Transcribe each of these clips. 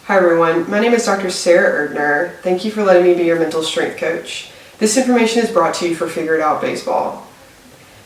Hi everyone, my name is Dr. Sara Erdner. Thank you for letting me be your mental strength coach. This information is brought to you for Figure It Out Baseball.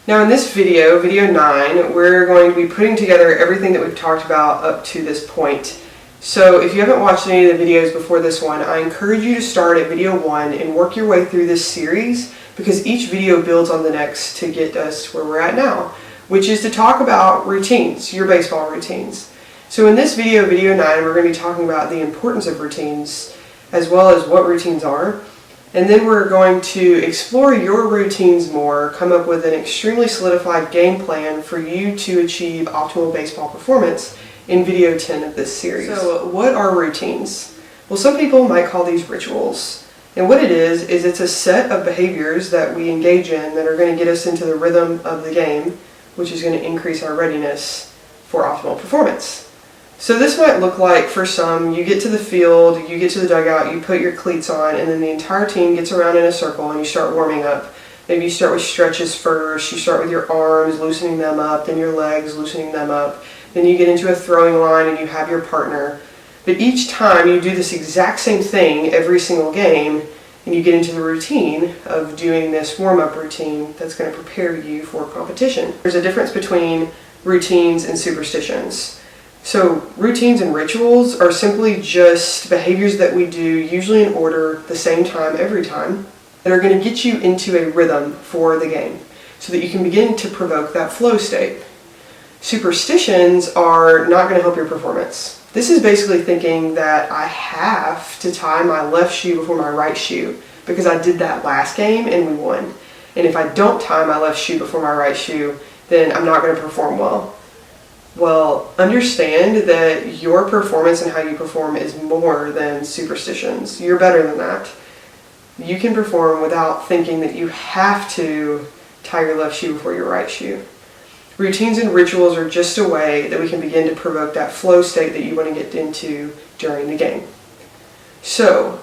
Now in this video, video 9, we're going to be putting together everything that we've talked about up to this point. So if you haven't watched any of the videos before this one, I encourage you to start at video 1 and work your way through this series because each video builds on the next to get us where we're at now, which is to talk about routines, your baseball routines. So in this video, video 9, we're going to be talking about the importance of routines as well as what routines are. And then we're going to explore your routines more, come up with an extremely solidified game plan for you to achieve optimal baseball performance in video 10 of this series. So what are routines? Well, some people might call these rituals. And what it is it's a set of behaviors that we engage in that are going to get us into the rhythm of the game, which is going to increase our readiness for optimal performance. So this might look like, for some, you get to the field, you get to the dugout, you put your cleats on, and then the entire team gets around in a circle and you start warming up. Maybe you start with stretches first, you start with your arms, loosening them up, then your legs, loosening them up. Then you get into a throwing line and you have your partner. But each time you do this exact same thing every single game, and you get into the routine of doing this warm-up routine that's going to prepare you for competition. There's a difference between routines and superstitions. So routines and rituals are simply just behaviors that we do, usually in order, the same time, every time, that are going to get you into a rhythm for the game so that you can begin to provoke that flow state. Superstitions are not going to help your performance. This is basically thinking that I have to tie my left shoe before my right shoe because I did that last game and we won. And if I don't tie my left shoe before my right shoe, then I'm not going to perform well. Well, understand that your performance and how you perform is more than superstitions. You're better than that. You can perform without thinking that you have to tie your left shoe before your right shoe. Routines and rituals are just a way that we can begin to provoke that flow state that you want to get into during the game. So,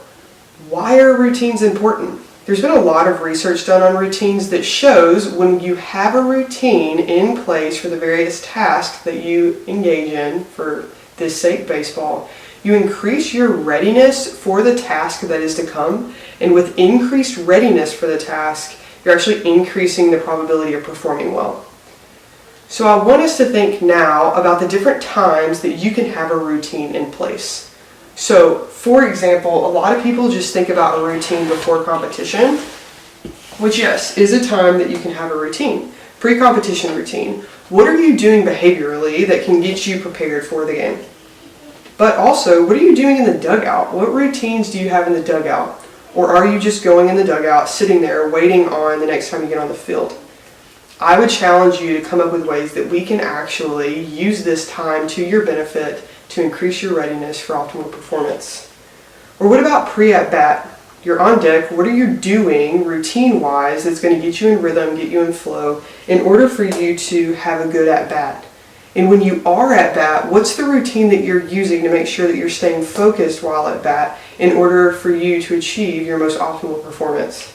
why are routines important? There's been a lot of research done on routines that shows when you have a routine in place for the various tasks that you engage in, for this sake, baseball, you increase your readiness for the task that is to come, and with increased readiness for the task, you're actually increasing the probability of performing well. So I want us to think now about the different times that you can have a routine in place. So, for example, a lot of people just think about a routine before competition, which, yes, is a time that you can have a routine. Pre-competition routine. What are you doing behaviorally that can get you prepared for the game? But also, what are you doing in the dugout? What routines do you have in the dugout? Or are you just going in the dugout, sitting there, waiting on the next time you get on the field? I would challenge you to come up with ways that we can actually use this time to your benefit to increase your readiness for optimal performance. Or what about pre-at-bat? You're on deck, what are you doing routine-wise that's going to get you in rhythm, get you in flow, in order for you to have a good at-bat? And when you are at-bat, what's the routine that you're using to make sure that you're staying focused while at-bat in order for you to achieve your most optimal performance?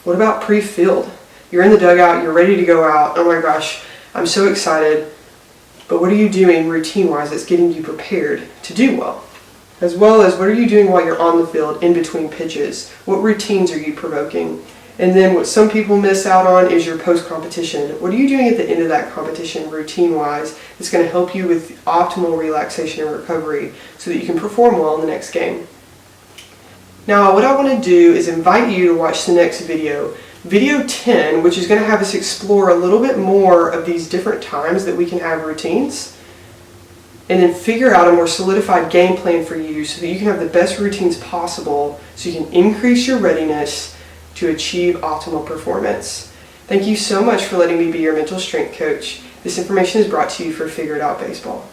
What about pre-field? You're in the dugout, you're ready to go out, oh my gosh, I'm so excited. But what are you doing routine-wise that's getting you prepared to do well? As well as what are you doing while you're on the field in between pitches? What routines are you provoking? And then what some people miss out on is your post-competition. What are you doing at the end of that competition routine-wise that's going to help you with optimal relaxation and recovery so that you can perform well in the next game? Now what I want to do is invite you to watch the next video. Video 10, which is going to have us explore a little bit more of these different times that we can have routines, and then figure out a more solidified game plan for you so that you can have the best routines possible so you can increase your readiness to achieve optimal performance. Thank you so much for letting me be your mental strength coach. This information is brought to you for Figure It Out Baseball.